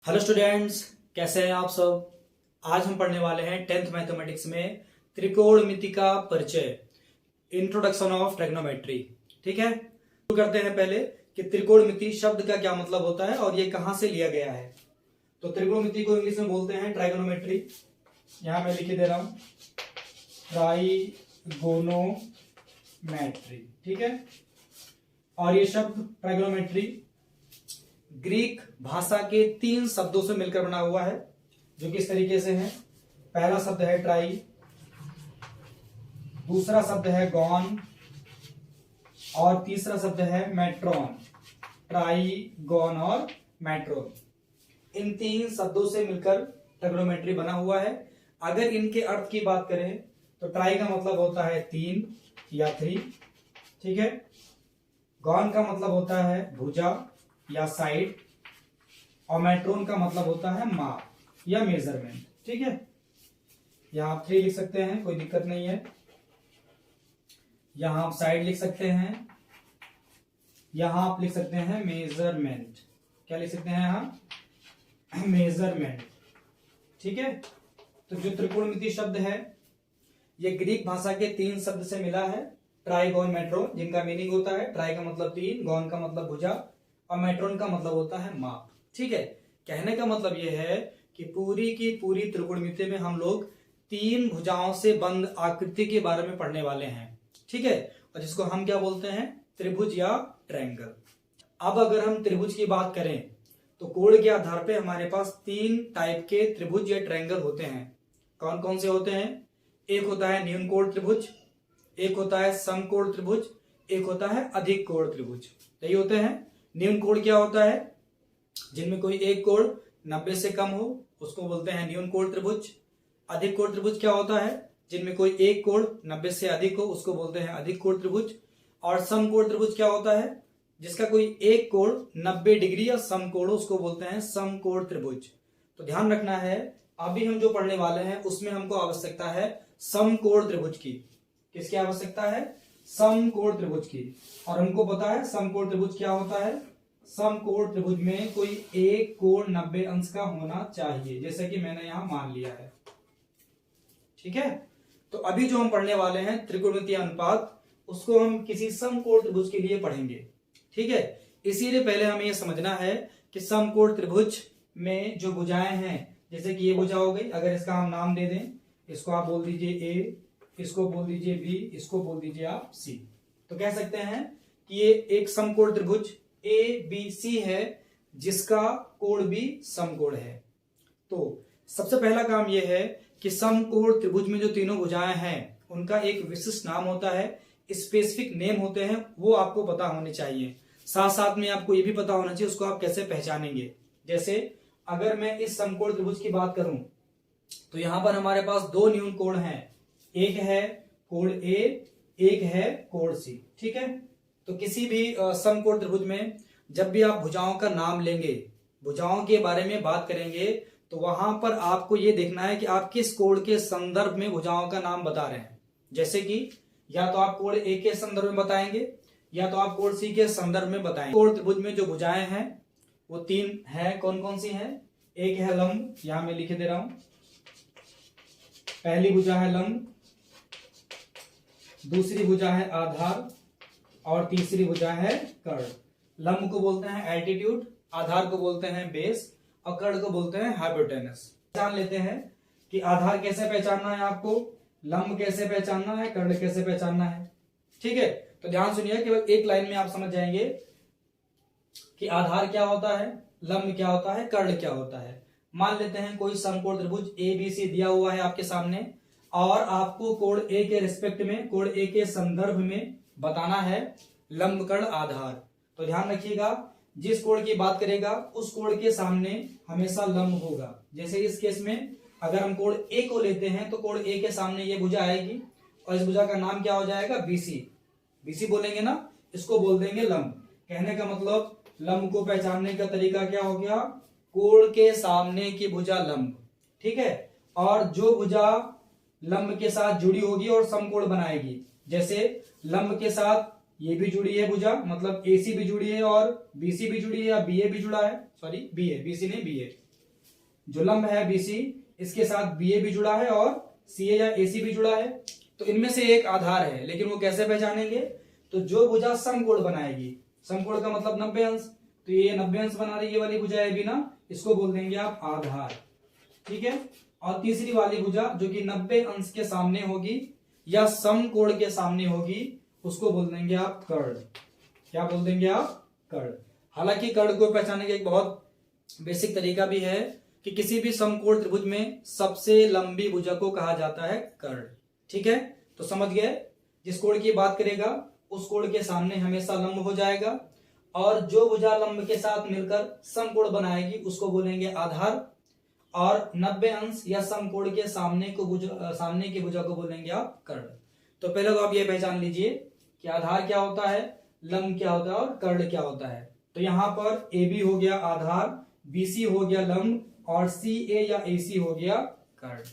Hello students, कैसे हैं आप सब। आज हम पढ़ने वाले हैं 10th मैथमेटिक्स में त्रिकोणमिति का परिचय, इंट्रोडक्शन ऑफ ट्रिग्नोमेट्री। ठीक है, शुरू करते हैं पहले कि त्रिकोणमिति शब्द का क्या मतलब होता है और ये कहां से लिया गया है। तो त्रिकोणमिति को इंग्लिश में बोलते हैं ट्राइगोनोमेट्री। यहां मैं लिख दे रहा हूं ट्राइगोनोमेट्री। ठीक है, और ये शब्द ट्राइगोनोमेट्री ग्रीक भाषा के 3 शब्दों से मिलकर बना हुआ है, जो कि इस तरीके से हैं। पहला शब्द है ट्राई, दूसरा शब्द है गॉन और तीसरा शब्द है मेट्रॉन। ट्राई, गॉन और मेट्रॉन, इन 3 शब्दों से मिलकर ट्रिग्नोमेट्री बना हुआ है। अगर इनके अर्थ की बात करें तो ट्राई का मतलब होता है 3 या 3। ठीक है, गॉन का मतलब होता है भुजा या साइड, और मेट्रोन का मतलब होता है माप या मेजरमेंट। ठीक है, यहां आप 3 लिख सकते हैं, कोई दिक्कत नहीं है। यहां आप साइड लिख सकते हैं, यहां आप लिख सकते हैं मेजरमेंट। क्या लिख सकते हैं यहां? मेजरमेंट। ठीक है, तो जो त्रिकोणमिति शब्द है ये ग्रीक भाषा के 3 शब्द से मिला है, ट्राई, गॉन, मेट्रोन, जिनका मीनिंग होता है ट्राई का मतलब 3, गॉन का मतलब भुजा और मेट्रोन का मतलब होता है माप। ठीक है, कहने का मतलब यह है कि पूरी की पूरी त्रिकोणमिति में हम लोग 3 भुजाओं से बंद आकृति के बारे में पढ़ने वाले हैं। ठीक है, और जिसको हम क्या बोलते हैं? त्रिभुज या ट्रायंगल। अब अगर हम त्रिभुज की बात करें तो कोण के आधार पे हमारे पास 3 टाइप के त्रिभुज या ट्रायंगल होते हैं। कौन कौन से होते हैं? एक होता है न्यून कोण त्रिभुज, एक होता है समकोण त्रिभुज, एक होता है अधिक कोण त्रिभुज। यही होते हैं। न्यून कोण क्या होता है? जिनमें कोई एक कोण 90 से कम हो, उसको बोलते हैं न्यून कोण त्रिभुज। अधिक कोण त्रिभुज क्या होता है? जिनमें कोई एक कोण 90 से अधिक हो, उसको बोलते हैं अधिक कोण त्रिभुज। और समकोण त्रिभुज क्या होता है? जिसका कोई एक कोण 90 डिग्री या समकोण हो, उसको बोलते हैं समकोण त्रिभुज। तो ध्यान रखना है, अभी हम जो पढ़ने वाले हैं उसमें हमको आवश्यकता है समकोण त्रिभुज की। किसकी आवश्यकता है? समकोण त्रिभुज की। और हमको पता है समकोण त्रिभुज क्या होता है। समकोण त्रिभुज में कोई एक कोण 90 अंश का होना चाहिए, जैसे कि मैंने यहां मान लिया है। ठीक है, तो अभी जो हम पढ़ने वाले हैं त्रिकोणमितीय अनुपात, उसको हम किसी समकोण त्रिभुज के लिए पढ़ेंगे। ठीक है, इसीलिए पहले हमें यह समझना है कि समकोण त्रिभुज में जो भुजाएं हैं, जैसे कि ये भुजा हो गई, अगर इसका हम नाम दे दें, इसको आप बोल दीजिए ए, इसको बोल दीजिए बी, इसको बोल दीजिए आप सी, तो कह सकते हैं कि ये एक समकोण त्रिभुज ए बी सी है, जिसका कोण भी समकोण है। तो सबसे पहला काम यह है कि समकोण त्रिभुज में जो तीनों भुजाएं हैं उनका एक विशिष्ट नाम होता है, स्पेसिफिक नेम होते हैं, वो आपको पता होने चाहिए। साथ साथ में आपको ये भी पता होना चाहिए उसको आप कैसे पहचानेंगे। जैसे अगर मैं इस समकोण त्रिभुज की बात करूं तो यहां पर हमारे पास 2 न्यून कोण हैं, एक है कोण ए, एक है कोण सी। ठीक है, तो किसी भी समकोण त्रिभुज में जब भी आप भुजाओं का नाम लेंगे, भुजाओं के बारे में बात करेंगे, तो वहां पर आपको यह देखना है कि आप किस कोण के संदर्भ में भुजाओं का नाम बता रहे हैं। जैसे कि या तो आप कोण ए के संदर्भ में बताएंगे या तो आप कोण सी के संदर्भ में बताएंगे। कोण त्रिभुज में जो भुजाएं हैं वो 3 है। कौन कौन सी हैं? एक है लंब, यहां मैं लिख दे रहा हूं, पहली भुजा है लंब, दूसरी भुजा है आधार और तीसरी भुजा है कर्ण। लंब को बोलते हैं एल्टीट्यूड, आधार को बोलते हैं बेस और कर्ण को बोलते हैं हाइपोटेनस। जान लेते हैं कि आधार कैसे पहचानना है आपको, लंब कैसे पहचानना है, कर्ण कैसे पहचानना है। ठीक है, तो ध्यान सुनिए, केवल एक लाइन में आप समझ जाएंगे कि आधार क्या होता है, लंब क्या होता है, कर्ण क्या होता है। मान लेते हैं कोई समकोण त्रिभुज ए बी सी दिया हुआ है आपके सामने, और आपको कोण ए के रिस्पेक्ट में, कोण ए के संदर्भ में बताना है लंब, कर्ण, आधार। तो ध्यान रखिएगा, जिस कोण की बात करेगा उस कोण के सामने हमेशा लंब होगा। जैसे इस केस में अगर हम कोण ए को लेते हैं तो कोण ए के सामने ये भुजा आएगी और इस भुजा का नाम क्या हो जाएगा? बीसी। बीसी बोलेंगे ना, इसको बोल देंगे लंब। कहने का मतलब लंब को पहचानने का तरीका क्या हो गया? कोण के सामने की भुजा लंब। ठीक है, और जो भुजा लंब के साथ जुड़ी होगी और समकोण बनाएगी, जैसे लंब के साथ ये भी जुड़ी है भुजा, मतलब एसी भी जुड़ी है और बीसी भी जुड़ी है, या बीए भी जुड़ा है, सॉरी बीए, बीसी नहीं बीए, जो लंब है BC, इसके साथ BA भी जुड़ा है और CA या AC भी जुड़ा है, तो इनमें से एक आधार है। लेकिन वो कैसे पहचानेंगे? तो जो भुजा समकोण बनाएगी, समकोण का मतलब 90 अंश, तो ये 90 अंश बना रही है वाली भुजा है बिना, इसको बोल देंगे आप आधार। ठीक है। और तीसरी वाली भुजा जो कि 90 अंश के सामने होगी या समकोण के सामने होगी, उसको बोल देंगे आप कर्ण। क्या बोल देंगे आप? कर्ण। हालांकि कर्ण को पहचानने का एक बहुत बेसिक तरीका भी है कि किसी भी समकोण त्रिभुज में सबसे लंबी भुजा को कहा जाता है कर्ण। ठीक है, तो समझ गए। जिस कोण की बात करेगा उस कोण के सामने हमेशा लंब हो जाएगा, और जो भुजा लंब के साथ मिलकर समकोण बनाएगी उसको बोलेंगे आधार, और 90 अंश या समकोण के सामने की भुजा को बोलेंगे आप कर्ण। तो पहले तो आप ये पहचान लीजिए कि आधार क्या होता है, लंब क्या होता है और कर्ण क्या होता है। तो यहां पर AB हो गया आधार, BC हो गया लंब, और CA या AC हो गया कर्ण।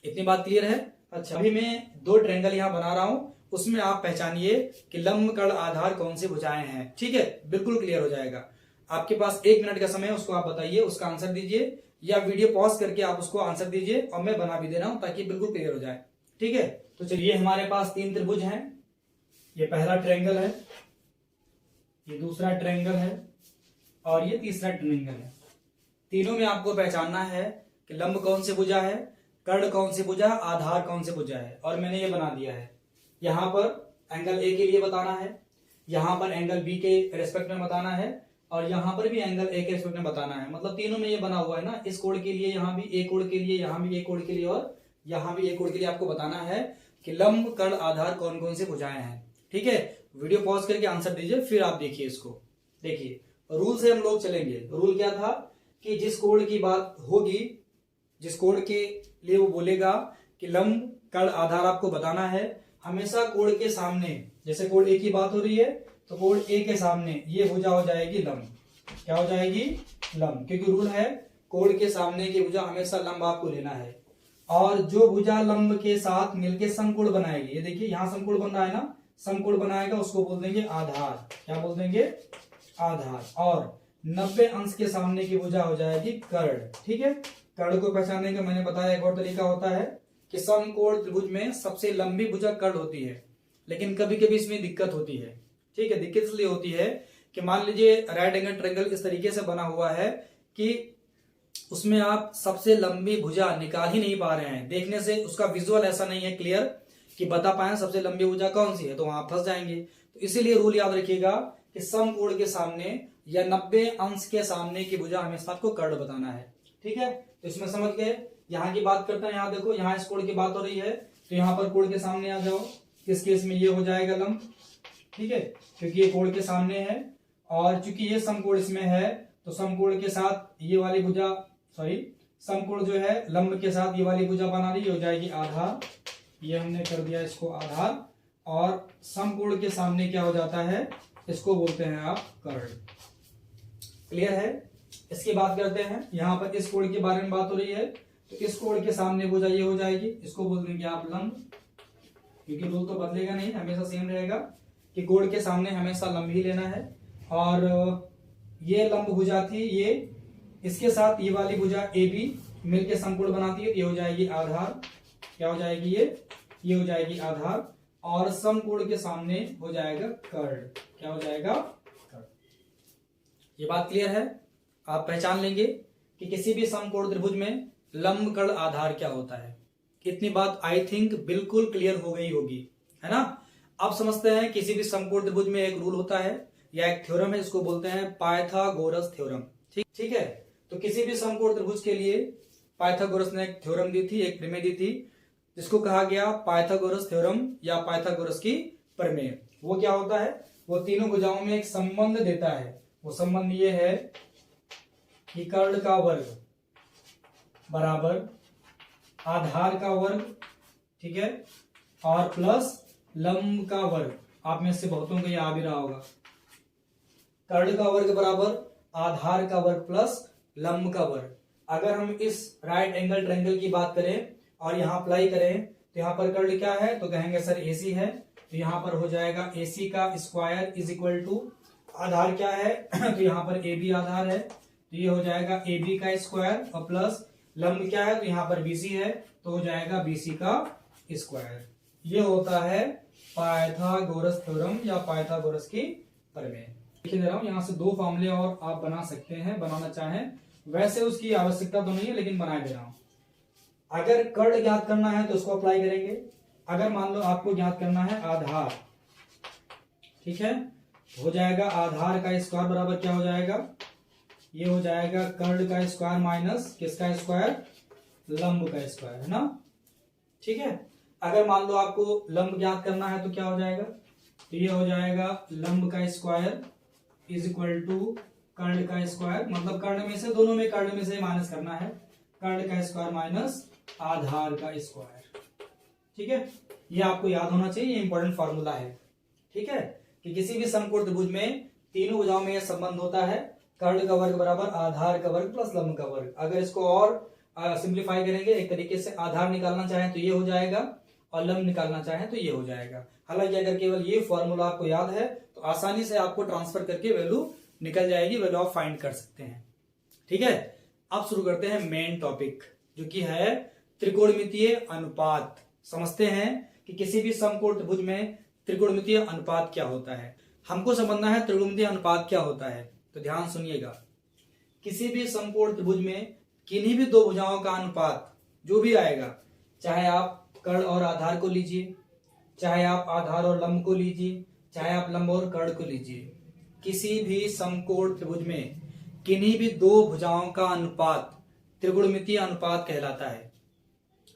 इतनी बात क्लियर है? अच्छा, अभी मैं 2 ट्रायंगल यहां बना रहा हूं, उसमें आप पहचानिए कि लंब, कर्ण, आधार कौन सी भुजाएं हैं। ठीक है, बिल्कुल क्लियर हो जाएगा। आपके पास 1 मिनट का समय है, उसको आप बताइए, उसका आंसर दीजिए, या वीडियो पॉज करके आप उसको आंसर दीजिए और मैं बना भी दे रहा हूं ताकि बिल्कुल क्लियर हो जाए। ठीक है, तो चलिए, हमारे पास 3 त्रिभुज हैं। ये पहला ट्रायंगल है, ये दूसरा ट्रायंगल है और ये तीसरा ट्रायंगल है। तीनों में आपको पहचानना है कि लंब कौन सी भुजा है, कर्ण कौन सी भुजा है, आधार कौन सी भुजा है। और मैंने ये बना दिया है। यहां पर एंगल A के लिए बताना है, यहां पर एंगल B के रेस्पेक्ट में बताना है, और यहां पर भी एंगल A के रेस्पेक्ट में बताना है। मतलब तीनों में ये बना हुआ है ना, इस कोण के लिए यहां भी एक कोण के लिए, यहां भी एक कोण के लिए, और यहां भी एक कोण के लिए आपको बताना है कि लंब, कर्ण, आधार कौन कौन सी भुजाएं हैं। ठीक है, वीडियो पॉज करके आंसर दीजिए, फिर आप देखिए इसको। देखिए, रूल से हम लोग चलेंगे। रूल क्या था कि जिस कोण की बात होगी, जिस कोण के लिए वो बोलेगा कि लंब, कर्ण, आधार आपको बताना है, हमेशा कोण के सामने, जैसे कोण A की बात हो रही है तो कोण A के सामने ये भुजा हो जाएगी लंब। क्या हो जाएगी? लंब, क्योंकि रूल है कोण के सामने की भुजा हमेशा लंब आपको लेना है। और जो भुजा लंब के साथ मिलके समकोण बनाएगी, ये देखिए यहां समकोण बन रहा है ना, समकोण बनाएगा उसको बोल देंगे आधार। क्या बोल देंगे? आधार। और 90 अंश के सामने की भुजा हो जाएगी कर्ण। ठीक है, कर्ण को पहचानने का मैंने बताया एक और तरीका होता है कि समकोण त्रिभुज में सबसे लंबी भुजा कर्ण होती है, लेकिन कभी कभी इसमें दिक्कत होती है। ठीक है, दिक्कत इसलिए होती है कि मान लीजिए राइट एंगल ट्रायंगल इस तरीके से बना हुआ है कि उसमें आप सबसे लंबी भुजा निकाल ही नहीं पा रहे हैं। देखने से उसका विजुअल ऐसा नहीं है क्लियर कि बता पाए सबसे लंबी भुजा कौन सी है, तो वहां फंस जाएंगे। तो इसीलिए रूल याद रखिएगा कि समकोण के सामने या 90 अंश के सामने की भुजा हमेशा आपको कर्ण बताना है। ठीक है, तो इसमें समझ गए। यहाँ की बात करते हैं, यहाँ देखो, यहाँ इस कोण की बात हो रही है, तो यहाँ पर कोण के सामने आ जाओ। इस केस में ये हो जाएगा लंब। ठीक है, क्योंकि ये कोण के सामने है, और चूंकि ये समकोण इसमें है तो समकोण के साथ ये वाली भुजा, समकोण जो है लंब के साथ ये वाली भुजा बना रही हो जाएगी आधार। ये हमने कर दिया इसको आधार। और समकोण के सामने क्या हो जाता है, इसको बोलते हैं आप कर्ण। क्लियर है? इसकी बात करते हैं। यहाँ पर इस कोण के बारे में बात हो रही है, तो इस कोण के सामने भुजा ये हो जाएगी, इसको बोल देंगे आप लंब। क्योंकि रूल तो बदलेगा नहीं, हमेशा सेम रहेगा कि कोण के सामने हमेशा लंब ही लेना है। और ये लंब भुजा थी, ये इसके साथ ये वाली भुजा AB मिलके समकोण बनाती है, ये हो जाएगी आधार। क्या हो जाएगी? ये हो जाएगी आधार। और समकोण के सामने हो जाएगा कर्ण। क्या हो जाएगा? कर्ण। ये बात क्लियर है? आप पहचान लेंगे कि किसी भी समकोण त्रिभुज में लंब, कर्ण, आधार क्या होता है। कितनी बात आई थिंक बिल्कुल क्लियर हो गई होगी, है ना। अब समझते हैं किसी भी समकोण त्रिभुज में एक रूल होता है या एक थ्योरम है, इसको बोलते हैं पाइथागोरस थ्योरम। ठीक है, तो किसी भी समकोण त्रिभुज के लिए पाइथागोरस ने एक थ्योरम दी थी, एक प्रमेय दी थी, जिसको कहा गया पाइथागोरस थ्योरम या पाइथागोरस की प्रमेय। वो क्या होता है? वो तीनों भुजाओं में एक संबंध देता है। वो संबंध ये है कि कर्ण का वर्ग बराबर आधार का वर्ग, ठीक है, और प्लस लंब का वर्ग। आप में से बहुतों को यह आ भी रहा होगा। कर्ण का वर्ग बराबर आधार का वर्ग प्लस लंब का वर्ग। अगर हम इस राइट एंगल ट्रायंगल की बात करें और यहाँ अप्लाई करें तो यहाँ पर कर्ण क्या है, तो कहेंगे सर AC है, तो यहाँ पर हो जाएगा AC का स्क्वायर इज इक्वल टू आधार क्या है तो यहाँ पर AB आधार है, तो ये हो जाएगा AB का स्क्वायर और प्लस लंब क्या है तो यहाँ पर BC है तो हो जाएगा BC का स्क्वायर। ये होता है पाइथागोरस थ्योरम या पाइथागोरस की प्रमेय। लिख दे रहा हूं, यहाँ से दो फॉर्मूले और आप बना सकते हैं, बनाना चाहें। वैसे उसकी आवश्यकता तो नहीं है लेकिन बना दे रहा हूं। अगर कर्ण ज्ञात करना है तो उसको अप्लाई करेंगे। अगर मान लो आपको ज्ञात करना है आधार, ठीक है, हो जाएगा आधार का स्क्वायर बराबर क्या हो जाएगा, ये हो जाएगा कर्ण का स्क्वायर माइनस किसका स्क्वायर, लंब का स्क्वायर, है ना। ठीक है, अगर मान लो आपको लंब ज्ञात करना है तो क्या हो जाएगा, तो ये हो जाएगा लंब का स्क्वायर इज इक्वल टू कर्ण का स्क्वायर, मतलब कर्ण में से, दोनों में कर्ण में से माइनस करना है, कर्ण का स्क्वायर माइनस आधार का स्क्वायर। ठीक है, ये आपको याद होना चाहिए, ये इंपॉर्टेंट फार्मूला है। ठीक है, कि किसी भी समकोण त्रिभुज में तीनों भुजाओं में यह संबंध होता है, कर्ण का वर्ग बराबर आधार का वर्ग प्लस लंब का वर्ग। अगर इसको और सिंप्लीफाई करेंगे एक तरीके से, आधार निकालना चाहें तो ये हो जाएगा और लंब निकालना चाहें तो ये हो जाएगा। हालांकि अगर केवल ये फॉर्मूला आपको याद है तो आसानी से आपको ट्रांसफर करके वैल्यू निकल जाएगी, वैल्यू आप फाइंड कर सकते हैं। ठीक है, अब शुरू करते हैं मेन टॉपिक जो कि है त्रिकोणमितीय अनुपात। समझते हैं कि किसी भी समकोण त्रिभुज में त्रिकोणमितीय अनुपात क्या होता है। हमको समझना है त्रिकोणमितीय अनुपात क्या होता है, तो ध्यान सुनिएगा। किसी भी समकोण त्रिभुज में किन्हीं भी दो भुजाओं का अनुपात जो भी आएगा, चाहे आप कर्ण और आधार को लीजिए, चाहे आप आधार और लंब को लीजिए, चाहे आप लंब और कर्ण को लीजिए, किसी भी समकोण त्रिभुज में किन्हीं भी दो भुजाओं का अनुपात त्रिकोणमितीय अनुपात कहलाता है।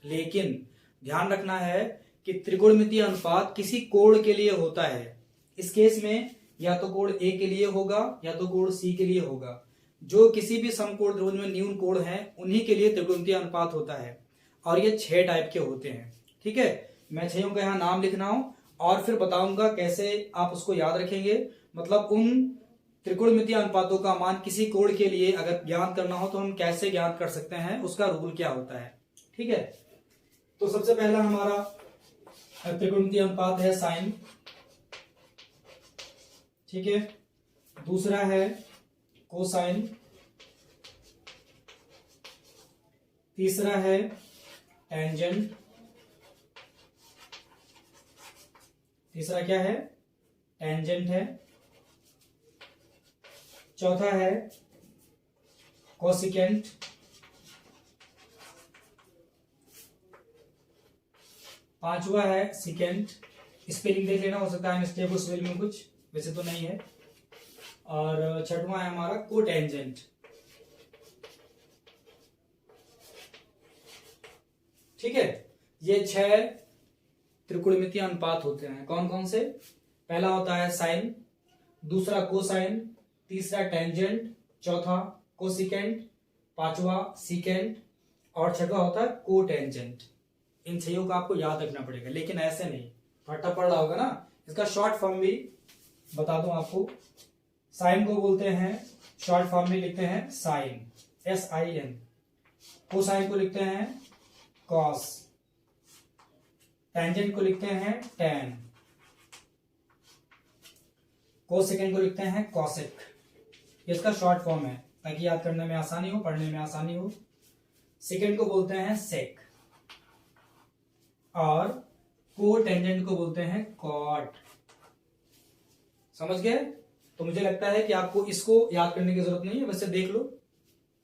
लेकिन ध्यान रखना है कि त्रिकोणमितीय अनुपात किसी कोण के लिए होता है। इस केस में या तो कोण ए के लिए होगा या तो कोण सी के लिए होगा। जो किसी भी समकोण त्रिभुज में न्यून कोण है उन्हीं के लिए त्रिकोणमितीय अनुपात होता है, और ये 6 टाइप के होते हैं। ठीक है, मैं 6 का यहाँ नाम लिख रहा हूं और फिर बताऊंगा कैसे आप उसको याद रखेंगे। मतलब उन त्रिकोणमितीय अनुपातों का मान किसी कोण के लिए अगर ज्ञात करना हो तो हम कैसे ज्ञात कर सकते हैं, उसका रूल क्या होता है। ठीक है, तो सबसे पहला हमारा त्रिकोणमितीय अनुपात है साइन। ठीक है, दूसरा है कोसाइन, तीसरा है टेंजेंट, तीसरा क्या है, टेंजेंट है, चौथा है कोसिकेंट, पांचवा है सिकेंट। स्पेलिंग देख लेना, हो सकता है मिस्टेक हो स्पेलिंग में कुछ, वैसे तो नहीं है। और छठवां है हमारा कोटेंजेंट। ठीक है, ये 6 त्रिकोणमितीय अनुपात होते हैं। कौन कौन से, पहला होता है साइन, दूसरा कोसाइन, तीसरा टेंजेंट, चौथा कोसिकेंट, पांचवा सिकेंट और छठवा होता है कोटेंजेंट। इन 6 का आपको याद रखना पड़ेगा, लेकिन ऐसे नहीं, फटा पड़ रहा होगा ना। इसका शॉर्ट फॉर्म भी बता दूं आपको। साइन को बोलते हैं, शॉर्ट फॉर्म में लिखते हैं साइन, SIN। कोसाइन को लिखते हैं कॉस, टेंजेंट को लिखते हैं टेन, कोसेकेंड को लिखते हैं कॉसेक। इसका शॉर्ट फॉर्म है ताकि याद करने में आसानी हो, पढ़ने में आसानी हो। सेकेंड को बोलते हैं सेक और कोटेंजेंट को बोलते हैं कॉट। समझ गए? तो मुझे लगता है कि आपको इसको याद करने की जरूरत नहीं है, वैसे देख लो,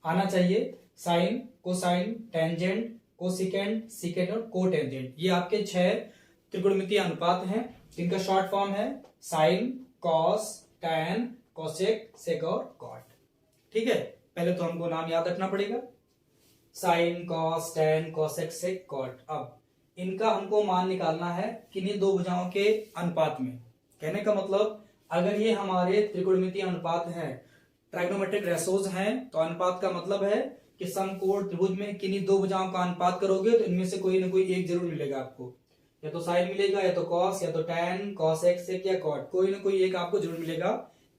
आना चाहिए। Sine, cosine, tangent, cosecant, secant और कोटेंजेंट, ये आपके 6 त्रिकोणमितीय अनुपात हैं जिनका शॉर्ट फॉर्म है sine, cos, tan, cosec, sec और कॉट। ठीक है, पहले तो हमको नाम याद रखना पड़ेगा, साइन, कॉस, टैन, कोसेक, सेक, कॉट। अब इनका हमको मान निकालना है किन्हीं दो भुजाओं के अनुपात में। कहने का मतलब अगर ये हमारे त्रिकोणमितीय अनुपात हैं, ट्राइगोनोमेट्रिक रेशोज हैं, तो अनुपात का मतलब है कि समकोण त्रिभुज में किन्हीं दो भुजाओं का अनुपात करोगे तो इनमें से कोई ना कोई एक जरूर मिलेगा आपको, या तो साइन मिलेगा, या तो कॉस, या तो टैन, कॉसेक, सेक या कॉट, कोई ना कोई एक आपको जरूर मिलेगा।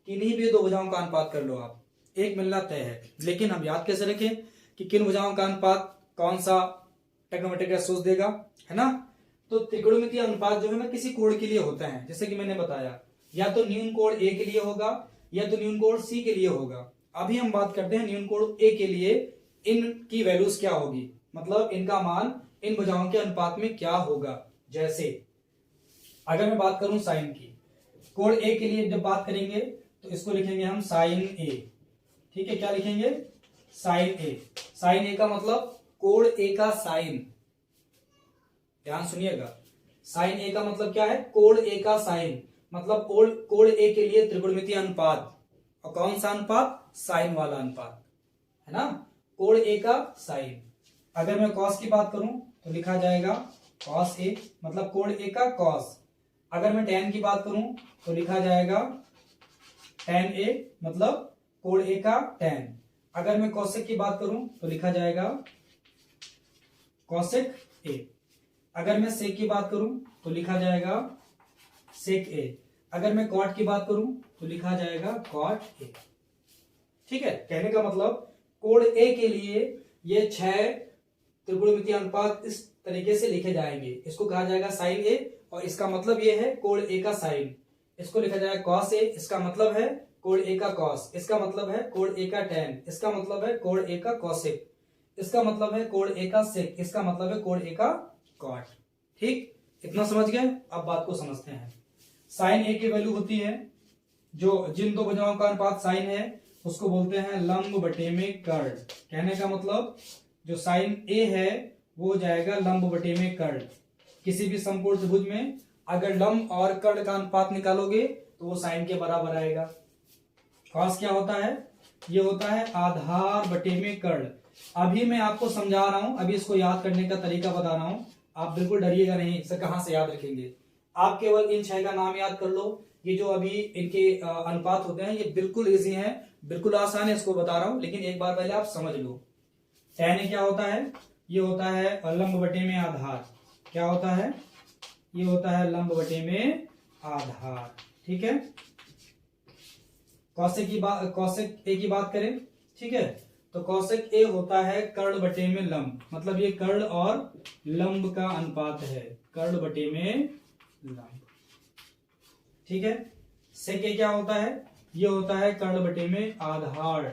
किन्हीं भी दो भुजाओं का अनुपात कर लो आप, एक मिलना तय है। लेकिन हम याद कैसे रखें कि किन भुजाओं का अनुपात कौन सा ट्राइगोनोमेट्रिक रेशोज देगा, है ना। तो त्रिकोणमितीय अनुपात जो है ना किसी कोण के लिए होता है, जैसे कि मैंने बताया, या तो न्यून कोण ए के लिए होगा या तो न्यून कोण सी के लिए होगा। अभी हम बात करते हैं न्यून कोण ए के लिए इनकी वैल्यूज क्या होगी, मतलब इनका मान इन भुजाओं के अनुपात में क्या होगा। जैसे अगर मैं बात करूं साइन की, कोण ए के लिए जब बात करेंगे तो इसको लिखेंगे हम साइन ए। ठीक है, क्या लिखेंगे, साइन ए। साइन ए का मतलब कोण ए का साइन, ध्यान सुनिएगा, साइन ए का मतलब क्या है, कोण ए का साइन, मतलब कोण ए के लिए त्रिकोणमितीय अनुपात। और कौन सा अनुपात, साइन वाला अनुपात, है ना, कोण ए का साइन। अगर मैं कॉस की बात करूं तो लिखा जाएगा कॉस ए, मतलब कोण ए का कॉस। अगर मैं टेन की बात करूं तो लिखा जाएगा टेन ए, मतलब कोण ए का टेन। अगर मैं कॉसेक की बात करूं तो लिखा जाएगा कॉसेक ए। अगर मैं सेक की बात करूं तो लिखा जाएगा सेक ए। अगर मैं कॉट की बात करूं तो लिखा जाएगा कॉट ए। ठीक है, कहने का मतलब कोण ए के लिए ये 6 त्रिकोणमितीय अनुपात इस तरीके से लिखे जाएंगे। इसको कहा जाएगा साइन ए, और इसका मतलब ये है कोण ए का साइन। इसको लिखा जाएगा कॉस ए, इसका मतलब है कोण ए का कॉस। इसका मतलब है कोण ए का टेन। इसका मतलब है कोण ए का कॉसेक। इसका मतलब है कोण ए का सेक। इसका मतलब है कोण ए का कॉट। ठीक, इतना समझ गए। अब बात को समझते हैं। साइन ए की वैल्यू होती है, जो जिन दो भुजाओं का अनुपात साइन है उसको बोलते हैं लंब बटे में कर्ण। कहने का मतलब जो साइन ए है वो हो जाएगा लंब बटे में कर्ण। किसी भी समकोण त्रिभुज में अगर लंब और कर्ण का अनुपात निकालोगे तो वो साइन के बराबर आएगा। कॉस क्या होता है, ये होता है आधार बटे में कर्ण। अभी मैं आपको समझा रहा हूं, अभी इसको याद करने का तरीका बता रहा हूं, आप बिल्कुल डरिएगा नहीं, इसे कहां से याद रखेंगे। आप केवल इन 6 का नाम याद कर लो। ये जो अभी इनके अनुपात होते हैं ये बिल्कुल इजी है, बिल्कुल आसान है, इसको बता रहा हूं, लेकिन एक बार पहले आप समझ लो। टेन ए क्या होता है, ये होता है लंब बटे में आधार। क्या होता है, ये होता है लंब बटे में आधार। ठीक है, कौशिक ए की बात करें, ठीक है, तो कौशिक ए होता है कर्ण बटे में लंब, मतलब ये कर्ण और लंब का अनुपात है, कर्ण बटे में लंब। ठीक है, सेक ए क्या होता है, ये होता है कर्ण बटे में आधार,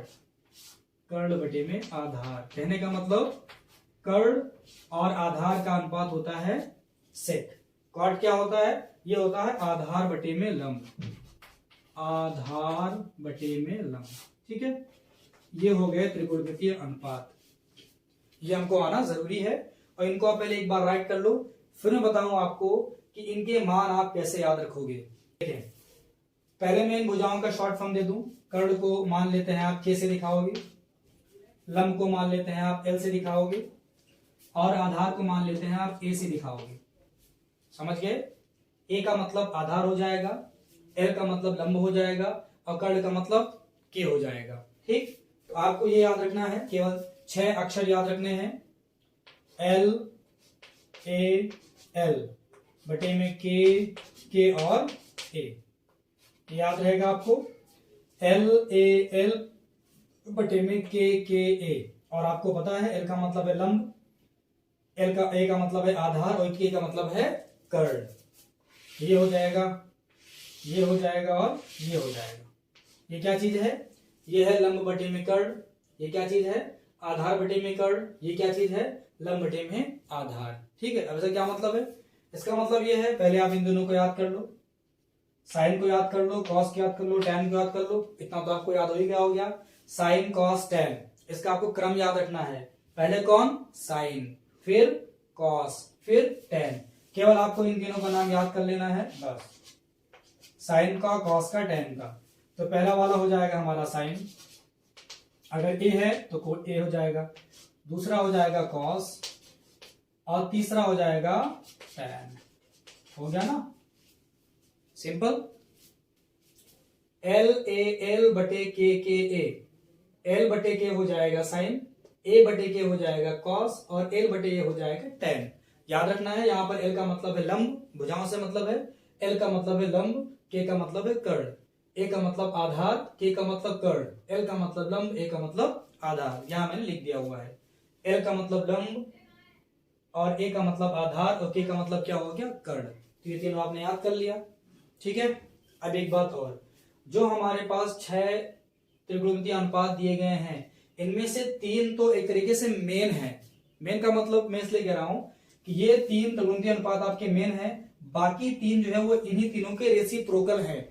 कर्ण बटे में आधार। कहने का मतलब कर्ण और आधार का अनुपात होता है सेक। कॉट क्या होता है, ये होता है आधार बटे में लंब, आधार बटे में लंब। ठीक है, ये हो गए त्रिकोणमितीय अनुपात, ये हमको आना जरूरी है। और इनको आप पहले एक बार राइट कर लो, फिर मैं बताऊं आपको कि इनके मान आप कैसे याद रखोगे। देखें, पहले मैं इन भुजाओं का शॉर्ट फॉर्म दे दूं। कर्ण को मान लेते हैं आप K से दिखाओगे, लंब को मान लेते हैं आप L से दिखाओगे, और आधार को मान लेते हैं आप A से दिखाओगे। समझ गए, A का मतलब आधार हो जाएगा, L का मतलब लंब हो जाएगा, और कर्ण का मतलब K हो जाएगा। ठीक, तो आपको ये याद रखना है, केवल 6 अक्षर याद रखने हैं, L A L बटे में K और A, याद रहेगा आपको। L A L बटे में K A, और आपको पता है L का मतलब है लंब, A का मतलब है आधार, और K का मतलब है कर्ण। ये हो जाएगा, ये हो जाएगा, और ये हो जाएगा। ये क्या चीज है, ये है लंब बटे में कर्ण। ये क्या चीज है, आधार बटे में कर्ण। ये क्या चीज है, लंब बटे में आधार। ठीक है, अब इसका क्या मतलब है, इसका मतलब ये है, पहले आप इन दोनों को याद कर लो, साइन को याद कर लो, कॉस को याद कर लो, टैन को याद कर लो। इतना तो आपको याद हो ही गया हो गया, साइन कॉस टैन। इसका आपको क्रम याद रखना है, पहले कौन, साइन, फिर कॉस, फिर टैन। केवल आपको इन तीनों का नाम याद कर लेना है बस, साइन का, कॉस का, टैन का। तो पहला वाला हो जाएगा हमारा साइन, अगर ए है तो ए हो जाएगा, दूसरा हो जाएगा कॉस, और तीसरा हो जाएगा टैन। हो गया ना, सिंपल। L A L बटे K A, L बटे K हो जाएगा साइन, A बटे K हो जाएगा कॉस, और L बटे A हो जाएगा टैन। याद रखना है, यहाँ पर L का मतलब है लंब, भुजाओं से मतलब है, L का मतलब है लंब, K का मतलब है कर्ण, A का मतलब आधार, K का मतलब कर्ण, L का मतलब लंब, A का मतलब आधार। यहां मैंने लिख दिया हुआ है, L का मतलब लंब, और A का मतलब आधार, और K का मतलब क्या हो गया, कर्ण। तो ये तीनों आपने याद कर लिया। ठीक है, अब एक बात और, जो हमारे पास 6 त्रिकोणमितीय अनुपात दिए गए हैं, इनमें से 3 तो एक तरीके से मेन है। मेन का मतलब मैं इसलिए कह रहा हूं कि ये 3 त्रिकोणमितीय अनुपात आपके मेन है, बाकी 3 जो है वो इन्हीं तीनों के रेसिप्रोकल है,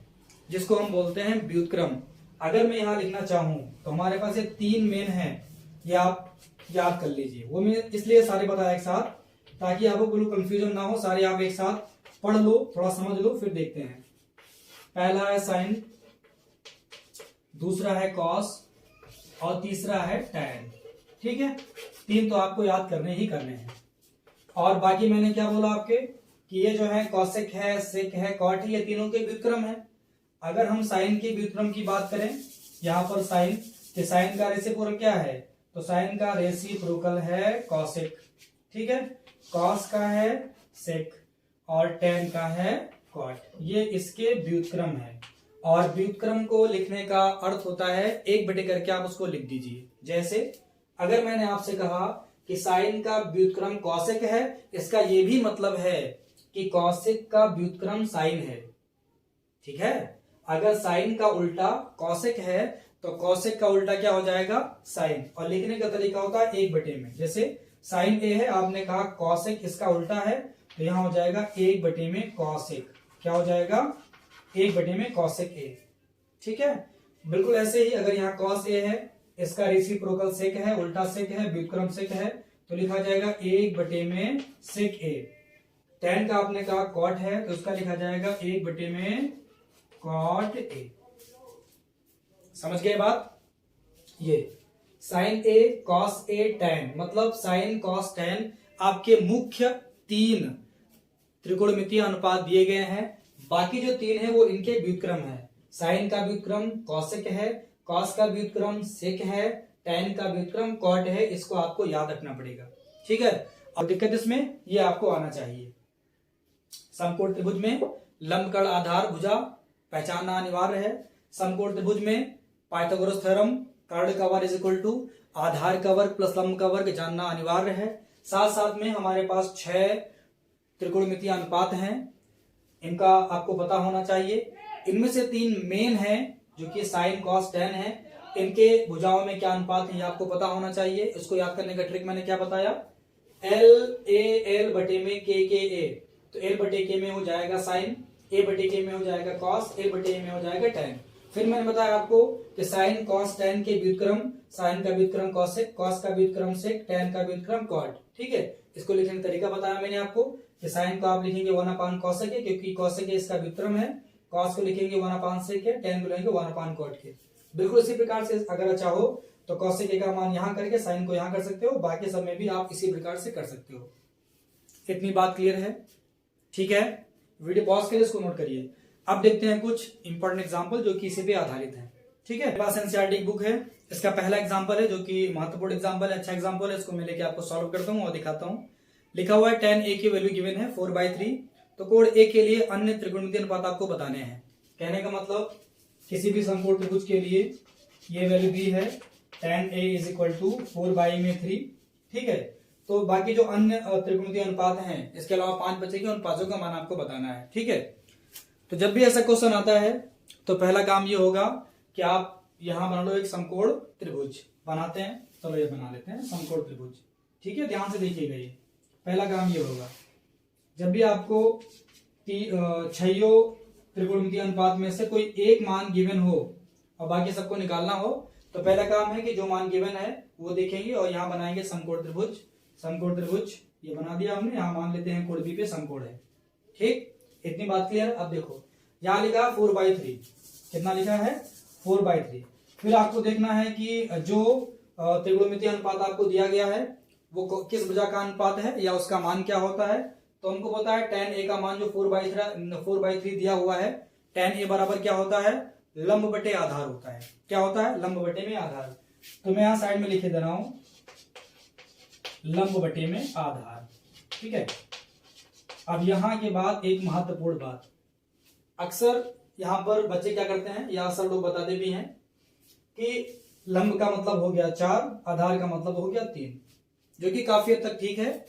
जिसको हम बोलते हैं व्युत्क्रम। अगर मैं यहां लिखना चाहूं तो हमारे पास ये 3 मेन है, ये आप याद कर लीजिए। वो मैं इसलिए सारे बताया एक साथ ताकि आपको बिल्कुल कंफ्यूजन ना हो, सारे आप एक साथ पढ़ लो, थोड़ा समझ लो, फिर देखते हैं। पहला है साइन, दूसरा है कॉस और तीसरा है टैन। ठीक है, 3 तो आपको याद करने ही करने हैं। और बाकी मैंने क्या बोला आपके कि ये जो है कॉसेक है, सेक है, कॉट है, ये तीनों के व्युत्क्रम है। अगर हम साइन के व्युत्क्रम की बात करें, यहां पर साइन, तो साइन का रेसिप्रोकल क्या है, तो साइन का रेसिप्रोकल है कॉसेक। ठीक है, कॉस का है सेक और टैन का है कॉट, ये इसके व्युत्क्रम है। और व्युत्क्रम को लिखने का अर्थ होता है एक बटे करके आप उसको लिख दीजिए। जैसे अगर मैंने आपसे कहा कि साइन का व्युत्क्रम कॉसेक है, इसका ये भी मतलब है कि कॉसेक का व्युत्क्रम साइन है। ठीक है, अगर साइन का उल्टा कॉसेक है तो कॉसेक का उल्टा क्या हो जाएगा, साइन। और लिखने का तरीका होता है एक बटे में। जैसे साइन ए है, आपने कहा कॉसेक इसका उल्टा है, तो यहां हो जाएगा एक बटे में कॉसेक। क्या हो जाएगा, एक बटे में कॉसेक ए। ठीक है, बिल्कुल ऐसे ही अगर यहाँ कॉस ए है, इसका रेसिप्रोकल सेक है, उल्टा सेक है, व्युत्क्रम सेक है, तो लिखा जाएगा एक बटे में सेक ए। टैन का आपने कहा कॉट है, तो उसका लिखा जाएगा एक बटे में कॉट ए। समझ गए बात। ये sign A, cos A, tan, मतलब साइन कॉस टैन आपके मुख्य 3 त्रिकोणमितीय अनुपात दिए गए हैं। बाकी जो 3 है वो इनके व्युत्क्रम है। साइन का व्युत्क्रम कॉसेक है, कॉस का व्युत्क्रम सेक है, टैन का व्युत्क्रम कॉट है। इसको आपको याद रखना पड़ेगा। ठीक है, और दिक्कत इसमें ये आपको आना चाहिए। समकोण त्रिभुज में लंबकर्ण आधार भुजा पहचानना अनिवार्य है। समकोण त्रिभुज में पाइथागोरस थ्योरम, कर्ण का वर्ग इज इक्वल टू आधार का वर्ग प्लस लंब का वर्ग जानना अनिवार्य है। साथ साथ में हमारे पास 6 त्रिकोणमितीय अनुपात हैं, इनका आपको पता होना चाहिए। इनमें से 3 मेन हैं जो कि साइन कॉस टैन है। इनके भुजाओं में क्या अनुपात है ये आपको पता होना चाहिए। इसको याद करने का ट्रिक मैंने क्या बताया, एल ए एल बटे में के ए। तो एल बटे के में हो जाएगा साइन, ए बटे के में हो जाएगा कॉस, ए बटे में हो जाएगा टैन। फिर मैंने बताया आपको कि साइन कॉस टैन के व्युत्क्रम, साइन का व्युत्क्रम कॉसेक, कॉस का व्युत्क्रम सेक, टैन का व्युत्क्रम कॉट। ठीक है, इसको लिखने का तरीका बताया मैंने आपको कि साइन को आप लिखेंगे 1 कॉसेक है, क्योंकि कॉसेक इसका व्युत्क्रम है। कॉस को लिखेंगे 1 सेक है, टैन को लिखेंगे 1 कॉट के। बिल्कुल इसी प्रकार से अगर चाहो तो कॉसेक ए का मान यहां करके साइन को यहां कर सकते हो। बाकी सब में भी आप इसी प्रकार से कर सकते हो। इतनी बात क्लियर है। ठीक है, वीडियो पॉज करिए, इसको नोट करिए। अब देखते हैं कुछ इंपॉर्टेंट एग्जांपल जो कि इसी पे आधारित है। ठीक है, मेरे पास एनसीईआरटी की बुक है। इसका पहला एग्जांपल है जो कि महत्वपूर्ण एग्जांपल है, अच्छा एग्जांपल है। इसको मैं लेके आपको सॉल्व करता हूं और दिखाता हूं। लिखा हुआ है tan a की वैल्यू गिवन है 4/3। तो कोण a के लिए अन्य त्रिकोणमितीय अनुपात आपको बताने हैं। कहने का मतलब किसी भी समकोण त्रिभुज के लिए ये वैल्यू दी है tan a is equal to 4/3। ठीक है, तो बाकी जो अन्य त्रिकोणमितीय अनुपात हैं, इसके अलावा 5 बचेंगे, उन पांचों का मान आपको बताना है। ठीक है, तो जब भी ऐसा क्वेश्चन आता है तो पहला काम ये होगा कि आप यहां बना लो एक समकोण त्रिभुज। बनाते हैं, चलो ये बना लेते हैं समकोण त्रिभुज। ठीक है, ध्यान से देखिएगा। ये पहला काम ये होगा, जब भी आपको 6 त्रिकोणमितीय अनुपात में से कोई एक मान गिवन हो और बाकी सबको निकालना हो, तो पहला काम है कि जो मान गिवन है वो देखेंगे और यहाँ बनाएंगे समकोण त्रिभुज। समकोण त्रिभुज ये बना दिया हमने, यहाँ मान लेते हैं कोण बी पे समकोण है। ठीक, इतनी बात क्लियर। अब देखो यहाँ लिखा 4/3, कितना लिखा है 4/3। फिर आपको देखना है कि जो त्रिकोणमितीय अनुपात आपको दिया गया है वो किस भुजा का अनुपात है या उसका मान क्या होता है। तो हमको पता है tan a का मान जो 4/3 दिया हुआ है, tan a बराबर क्या होता है, लंब बटे आधार होता है। क्या होता है, लंब बटे में आधार। तो मैं यहां साइड में लिखे दे रहा हूं लंब बटे में आधार। ठीक है, अब यहां के बाद एक महत्वपूर्ण बात, अक्सर यहां पर बच्चे क्या करते हैं या अक्सर लोग बताते भी हैं कि लंब का मतलब हो गया 4, आधार का मतलब हो गया 3, जो कि काफी हद तक ठीक है।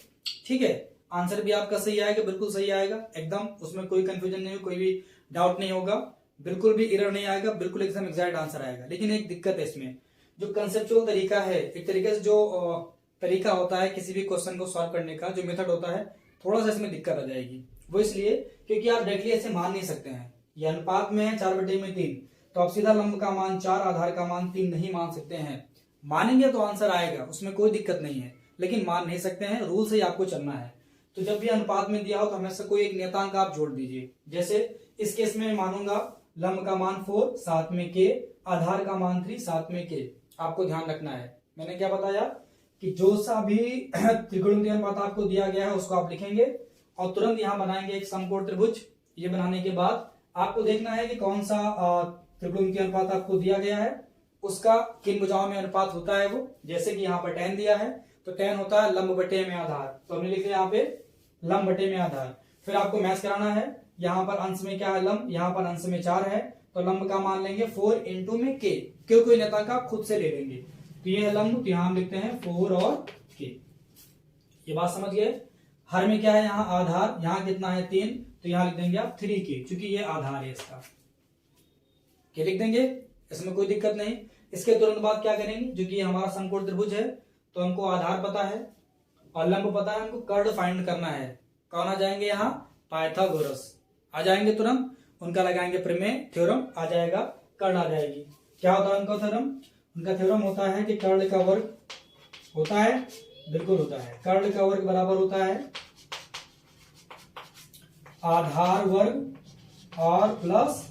ठीक है, आंसर भी आपका सही आएगा, बिल्कुल सही आएगा एकदम, उसमें कोई कंफ्यूजन नहीं, कोई भी डाउट नहीं होगा। बिल्कुल भी एरर नहीं आएगा, बिल्कुल एकदम एग्जैक्ट आंसर आएगा। लेकिन एक दिक्कत है इसमें, जो कंसेप्चुअल तरीका है, एक तरीके से जो तरीका होता है किसी भी क्वेश्चन को सॉल्व करने का, जो मेथड होता है, थोड़ा सा इसमें दिक्कत आ जाएगी। वो इसलिए क्योंकि आप डायरेक्टली ऐसे मान नहीं सकते हैं। ये अनुपात में है 4/3, तो आप सीधा लंब का मान 4, आधार का मान 3 नहीं मान सकते हैं। मानेंगे तो आंसर आएगा, उसमें कोई दिक्कत नहीं है, लेकिन मान नहीं सकते हैं, रूल से ही आपको चलना है। तो जब भी अनुपात में दिया हो तो हमेशा कोई एक नियतांक आप जोड़ दीजिए। जैसे इस केस में मानूंगा लंब का मान 4, साथ में के, आधार का मान 3, साथ में के। आपको ध्यान रखना है, मैंने क्या बताया कि जो सा भी त्रिकोणमितीय अनुपात आपको दिया गया है उसको आप लिखेंगे और तुरंत यहां बनाएंगे एक समकोण त्रिभुज। ये बनाने के बाद आपको देखना है कि कौन सा त्रिकोणमितीय अनुपात आपको दिया गया है, उसका किन भुजाओं में अनुपात होता है वो। जैसे कि यहाँ पर tan दिया है, तो tan होता है लंब बटे में आधार, तो हमने लिख दिया यहाँ पे लंब बटे में आधार। फिर आपको मैच कराना है, यहाँ पर अंश में क्या है लंब, यहाँ पर अंश में 4 है, तो लंब का मान लेंगे 4 इंटू में के, क्यों कोई नेता का खुद से ले लेंगे। तो ये है लंब, तो यहाँ हम लिखते हैं 4 और के। ये बात समझ गए। हर में क्या है यहाँ आधार, यहाँ कितना है 3, तो यहाँ लिख देंगे आप 3k, क्योंकि ये आधार है इसका, के लिख देंगे, इसमें कोई दिक्कत नहीं। इसके तुरंत बाद क्या करेंगे, जो कि हमारा समकोण त्रिभुज है, तो हमको आधार पता है और लंब पता है, हमको कर्ण फाइंड करना है। कौन आ जाएंगे यहाँ, पाइथागोरस आ जाएंगे तुरंत, उनका लगाएंगे प्रमेय, थ्योरम आ जाएगा, कर्ण आ जाएगी। क्या होता है उनका थ्योरम, उनका थ्योरम होता है कि कर्ण का वर्ग होता है, बिल्कुल होता है, कर्ण का वर्ग बराबर होता है आधार वर्ग और प्लस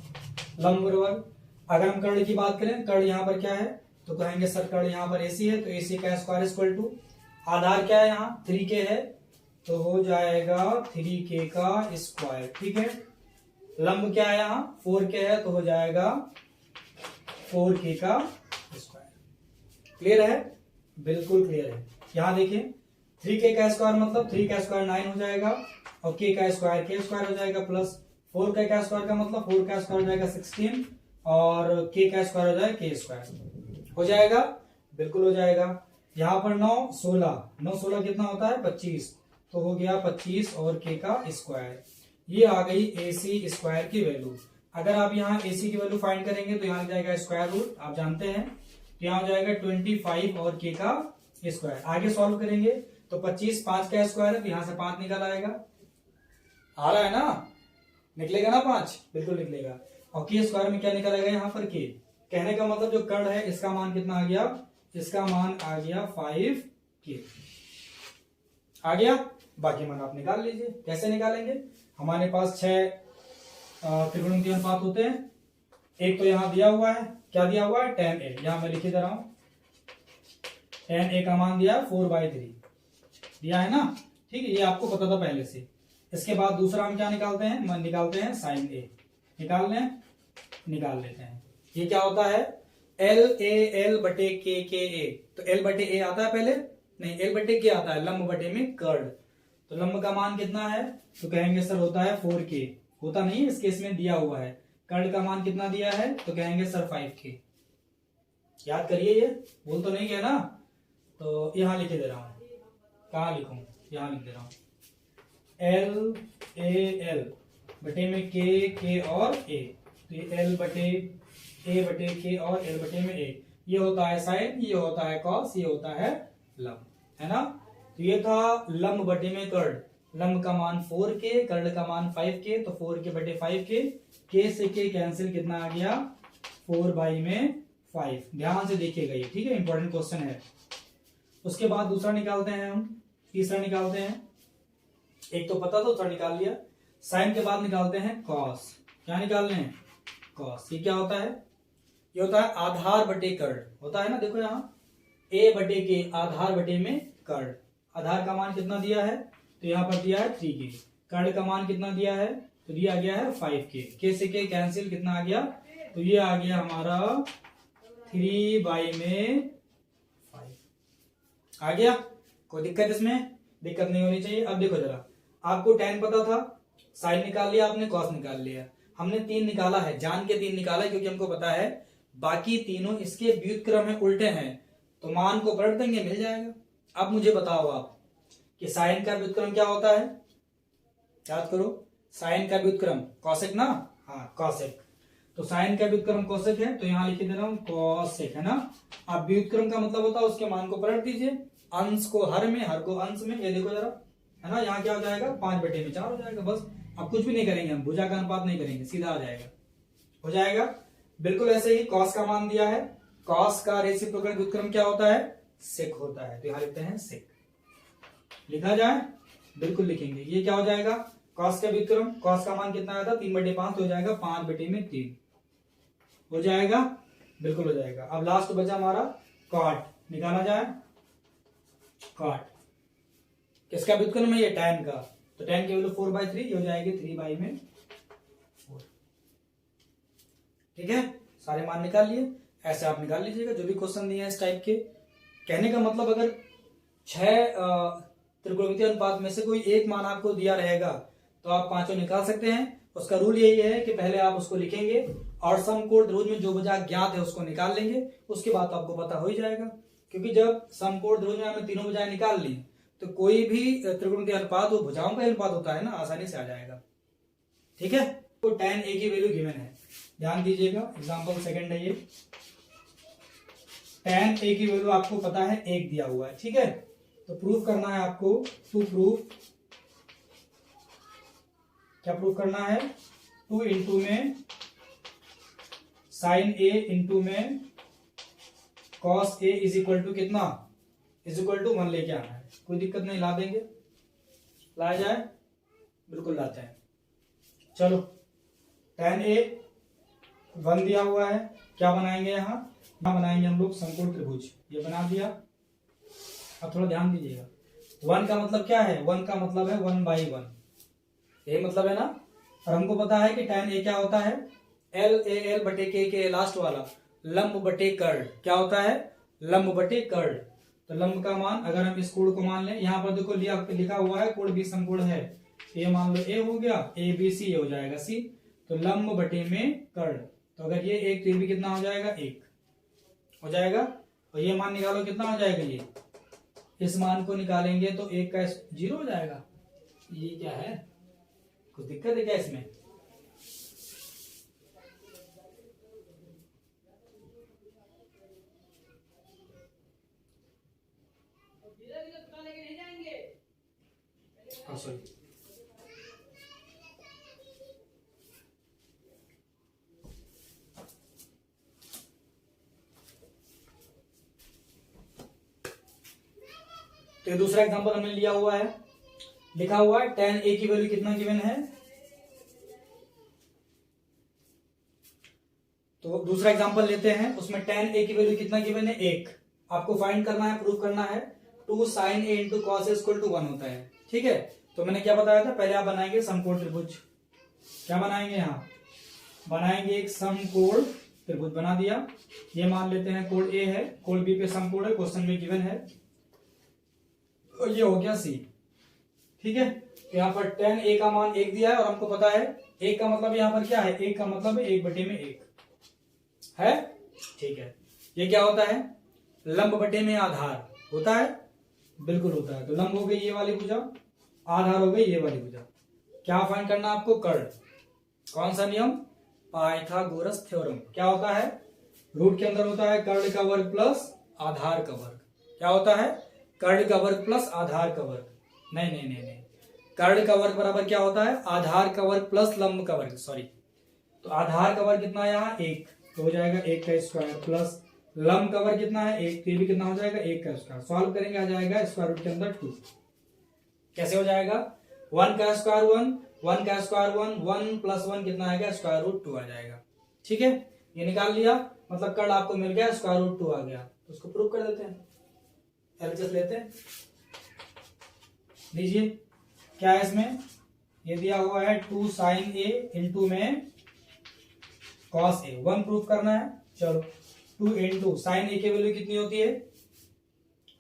लंब वर्ग। अगर हम कर्ण की बात करें, कर्ण यहाँ पर क्या है, तो कहेंगे सर कर्ण यहाँ पर AC है, तो AC का स्क्वायर इक्वल टू आधार क्या है यहाँ 3k है, तो हो जाएगा 3k का स्क्वायर। ठीक है, लंब क्या है यहाँ 4k है, तो हो जाएगा 4k का स्क्वायर। क्लियर है, बिल्कुल क्लियर है। यहाँ देखिए 3k का स्क्वायर मतलब 3 का स्क्वायर 9 हो जाएगा, और k का स्क्वायर k स्क्वायर हो जाएगा, प्लस 4 का स्क्वायर का मतलब 4 का स्क्वायर हो जाएगा 16, और k का स्क्वायर हो जाएगा k स्क्वायर हो जाएगा, बिल्कुल हो जाएगा। यहाँ पर 9 16 कितना होता है 25, तो हो गया 25 और k का स्क्वायर। ये आ गई AC स्क्वायर की वैल्यू। अगर आप यहाँ AC की वैल्यू फाइंड करेंगे तो यहाँ जाएगा स्क्वायर रूट, आप जानते हैं, तो यहाँ हो जाएगा 25 और k का स्क्वायर। आगे सॉल्व करेंगे तो 25 5 का स्क्वायर है, तो यहाँ से 5 निकल आएगा, आ रहा है ना, निकलेगा ना 5, बिल्कुल निकलेगा। और के स्क्वायर में क्या निकल आएगा यहाँ पर के, कहने का मतलब जो कर्ण है इसका मान कितना आ गया, इसका मान आ गया 5k आ गया। बाकी मान आप निकाल लीजिए, कैसे निकालेंगे, हमारे पास 6 त्रिकोणमितीय अनुपात होते हैं। एक तो यहाँ दिया हुआ है, क्या दिया हुआ है tan a, यहाँ मैं लिख दे रहा हूं, tan a का मान दिया 4/3 दिया है ना, ठीक है, ये आपको पता था पहले से। इसके बाद दूसरा हम क्या निकालते हैं, निकालते हैं sin a, निकाल लेते हैं। ये क्या होता है L बटे k a, तो L बटे a आता है पहले, नहीं L बटे k आता है लंब बटे में कर्ण, तो लंब का मान कितना है, तो कहेंगे सर होता है 4k, होता नहीं है इस केस में दिया हुआ है। कर्ण का मान कितना दिया है, तो कहेंगे सर 5k। याद करिए, ये बोल तो नहीं गया ना, तो यहां लिखे दे रहा हूं, कहां लिखूं, यहां लिख दे रहा हूं L बटे में k और a, तो ये L बटे a बटे k और L बटे में a, ये होता है साइन, ये होता है कॉस, ये होता है लंब, है ना। तो ये था लंब बटे में कर्ण, लंब का मान 4k, कर्ण का मान 5k, तो 4k बटे 5k, k से k कैंसिल, कितना आ गया 4/5। ध्यान से देखिएगा ये, ठीक है, इंपॉर्टेंट क्वेश्चन है। उसके बाद दूसरा निकालते हैं हम, तीसरा निकालते हैं, एक तो पता था दूसरा निकाल लिया। साइन के बाद निकालते हैं कॉस, क्या निकाल रहे हैं कॉस। ये क्या होता है, ये होता है आधार बटे कर्ण, होता है ना, देखो यहाँ a बटे k, आधार बटे में कर्ण। आधार का मान कितना दिया है, तो यहाँ पर दिया है 3k, कर्ण का मान कितना दिया है, तो दिया गया है 5k, k से k कैंसिल, कितना आ गया, तो ये आ गया हमारा 3/5 आ गया। कोई दिक्कत इसमें, दिक्कत नहीं होनी चाहिए। अब देखो जरा, आपको tan पता था, साइन निकाल लिया आपने, कॉस निकाल लिया, हमने 3 निकाला है, जान के 3 निकाला है, क्योंकि हमको पता है बाकी तीनों इसके व्युत्क्रम में उल्टे हैं, तो मान को पलट देंगे, मिल जाएगा। अब मुझे बताओ आप कि साइन का व्युत्क्रम क्या होता है, याद करो, साइन का व्युत्क्रम कॉसेक ना, हाँ कॉसेक। तो साइन का व्युत्क्रम कोसेक है, तो यहाँ लिख दे रहा हूं कोसेक, है ना। अब व्युत्क्रम का मतलब होता है उसके मान को पलट दीजिए, अंश को हर में, हर को अंश में। ये देखो जरा, है ना, यहाँ क्या हो जाएगा 5/4 हो जाएगा। बस अब कुछ भी नहीं करेंगे, हम भुजा का अनुपात नहीं करेंगे, सीधा आ जाएगा, हो जाएगा। बिल्कुल ऐसे ही कॉस का मान दिया है, कॉस का रेसिप्रोकल व्युत्क्रम क्या होता है, सेक होता है, तो यहाँ लिखते हैं सेक। लिखा जाए, बिल्कुल लिखेंगे। ये क्या हो जाएगा, कॉस का व्युत्क्रम, कॉस का मान कितना आया था 3/5, हो जाएगा 5/3 हो जाएगा, बिल्कुल हो जाएगा। अब लास्ट बचा हमारा कॉट, निकाला जाए। कॉट किसका व्युत्क्रम है, ये tan का, तो tan की वैल्यू 4/3 हो जाएगी 3/4। ठीक है, सारे मान निकाल लिए, ऐसे आप निकाल लीजिएगा जो भी क्वेश्चन दिए हैं इस टाइप के। कहने का मतलब अगर 6 त्रिकोणमितीय अनुपात में से कोई एक मान आपको दिया रहेगा तो आप पांचों निकाल सकते हैं। उसका रूल यही है कि पहले आप उसको लिखेंगे और समकोण त्रिभुज में जो भुजा ज्ञात है उसको निकाल लेंगे, उसके बाद तो आपको पता हो ही जाएगा। क्योंकि जब समकोण त्रिभुज में हमने तीनों भुजाएं निकाल ली तो कोई भी त्रिकोणमितीय अनुपात वो भुजाओं का अनुपात होता है ना, आसानी से आ जाएगा। ठीक है, तो tan a की वैल्यू गिवन है, ध्यान दीजिएगा। एग्जांपल सेकंड है ये, tan a की वैल्यू आपको पता है 1 दिया हुआ है। ठीक है, तो प्रूफ करना है आपको, टू प्रूफ, क्या प्रूफ करना है, 2 इंटू में साइन a इंटू में cos a is equal to कितना, इज इक्वल टू 1 लेके आना है। कोई दिक्कत नहीं, ला देंगे, लाया जाए, बिल्कुल लाते हैं। चलो, tan a 1 दिया हुआ है, क्या बनाएंगे यहाँ बनाएंगे हम लोग समकोण त्रिभुज, ये बना दिया। अब थोड़ा ध्यान दीजिएगा, 1 का मतलब क्या है, 1 का मतलब है 1/1, यही मतलब है ना। और हमको पता है कि tan a क्या होता है, L/K लास्ट वाला, लंब बटे कर्ण, क्या होता है, लंब बटे कर्ण। तो लंब का मान, अगर हम इस कोण को मान लें, यहाँ पर देखो लिखा हुआ है कोण भी समकोण है, ये मान लो a हो गया, ABC हो जाएगा C, तो लंब बटे में कर्ण। तो अगर ये 1 तो ये भी कितना हो जाएगा, 1 हो जाएगा। और ये मान निकालो कितना हो जाएगा, ये इस मान को निकालेंगे तो 1 का 0 हो जाएगा। ये क्या है, कुछ दिक्कत है क्या इसमें, सॉरी, तो ये दूसरा एग्जांपल हमने लिया हुआ है, लिखा हुआ है tan a की वैल्यू कितना गिवन है। तो दूसरा एग्जांपल लेते हैं, उसमें tan a की वैल्यू कितना गिवन है, 1। आपको फाइंड करना है, प्रूफ करना है, 2 sin a into cos a equal to 1 होता है। ठीक है, तो मैंने क्या बताया था, पहले आप बनाएंगे समकोण त्रिभुज, क्या बनाएंगे, यहाँ बनाएंगे एक समकोण त्रिभुज, बना दिया। ये मान लेते हैं कोण a है, कोण b पे समकोण है, क्वेश्चन में गिवन है, और ये हो गया c। ठीक है, तो यहाँ पर tan a का मान 1 दिया है, और हमको पता है 1 का मतलब यहाँ पर क्या है, 1 का मतलब है 1/1 है। ठीक है, ये क्या होता है, लंब बटे में आधार होता है, बिल्कुल होता है। तो लंब हो गई ये वाली भुजा, आधार हो गई ये वाली भुजा। क्या फाइंड करना आपको, कर्ण। कौन सा नियम, पाइथागोरस थ्योरम। क्या होता है, रूट के अंदर होता है कर्ण का वर्ग प्लस आधार का वर्ग। क्या होता है, कर्ण का वर्ग प्लस आधार का वर्ग। नहीं नहीं नहीं नहीं, कर्ण का वर्ग बराबर क्या होता है, आधार का वर्ग प्लस लंब का वर्ग, सॉरी। तो आधार का वर्ग कितना है यहाँ, 1, तो हो जाएगा 1 का स्क्वायर, प्लस लंब का वर्ग कितना है 1, तो ये भी कितना हो जाएगा 1 का स्क्वायर। सॉल्व करेंगे, आ जाएगा स्क्वायर रूट के अंदर 2। कैसे हो जाएगा, 1 का स्क्वायर 1, 1 का स्क्वायर 1, 1 प्लस 1 कितना आएगा, स्क्वायर रूट 2 आ जाएगा। ठीक है, ये निकाल लिया, मतलब कर्ण आपको मिल गया, स्क्वायर रूट 2 आ गया। तो उसको प्रूव कर देते हैं, एलएचएस लेते हैं। लीजिए, क्या है इसमें, ये दिया हुआ है 2 sin a इंटू में cos a, 1 प्रूफ करना है। चलो, 2 इंटू साइन a की वैल्यू कितनी होती है,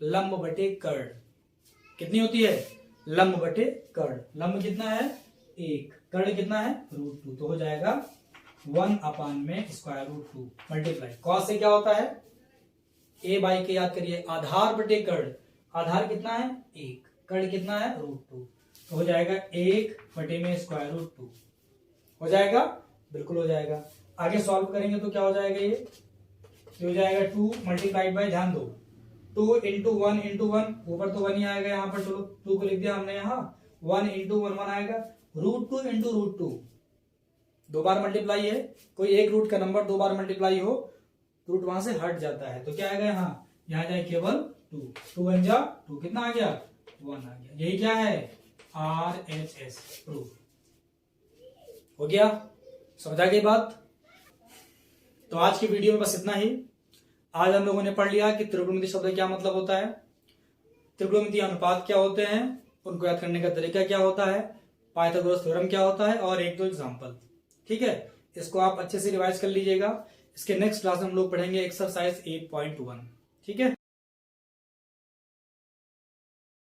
लंब बटे कर्ण, कितनी होती है, लंब बटे कर्ण। लंब कितना है 1, कर्ण कितना है √2, तो हो जाएगा 1 में स्क्वायर रूट 2 मल्टीप्लाई। कॉस से क्या होता है, a बाई के याद करिए, आधार बटे कर्ण। आधार कितना है 1, कर्ण कितना है √2, तो हो जाएगा 1 बटे में स्क्वायर रूट 2 हो जाएगा, बिल्कुल हो जाएगा। आगे सॉल्व करेंगे तो क्या हो जाएगा, ये हो जाएगा 2 मल्टीप्लाइड बाय, ध्यान दो 2 इंटू 1 इंटू 1, ऊपर तो 1 ही आएगा यहाँ पर, चलो 2 को लिख दिया हमने यहाँ, 1 इंटू 1 1 आएगा, √2 इंटू √2, 2 बार मल्टीप्लाई है, कोई एक रूट का नंबर 2 बार मल्टीप्लाई हो, रूट वहां से हट जाता है, तो क्या आएगा यहाँ जाए केवल 2 बन जा 2, कितना आ गया 1 आ गया। यही क्या है RHS प्रूफ हो गया, समझा गई बात। तो आज की वीडियो में बस इतना ही। आज हम लोगों ने पढ़ लिया कि त्रिकोणमिति शब्द का क्या मतलब होता है, त्रिकोणमिति अनुपात क्या होते हैं, उनको याद करने का तरीका क्या होता है, पाइथागोरस थ्योरम क्या होता है, और एक दो एग्जांपल। ठीक है, इसको आप अच्छे से रिवाइज कर लीजिएगा। इसके नेक्स्ट क्लास में हम लोग पढ़ेंगे एक्सरसाइज 8.1। ठीक है।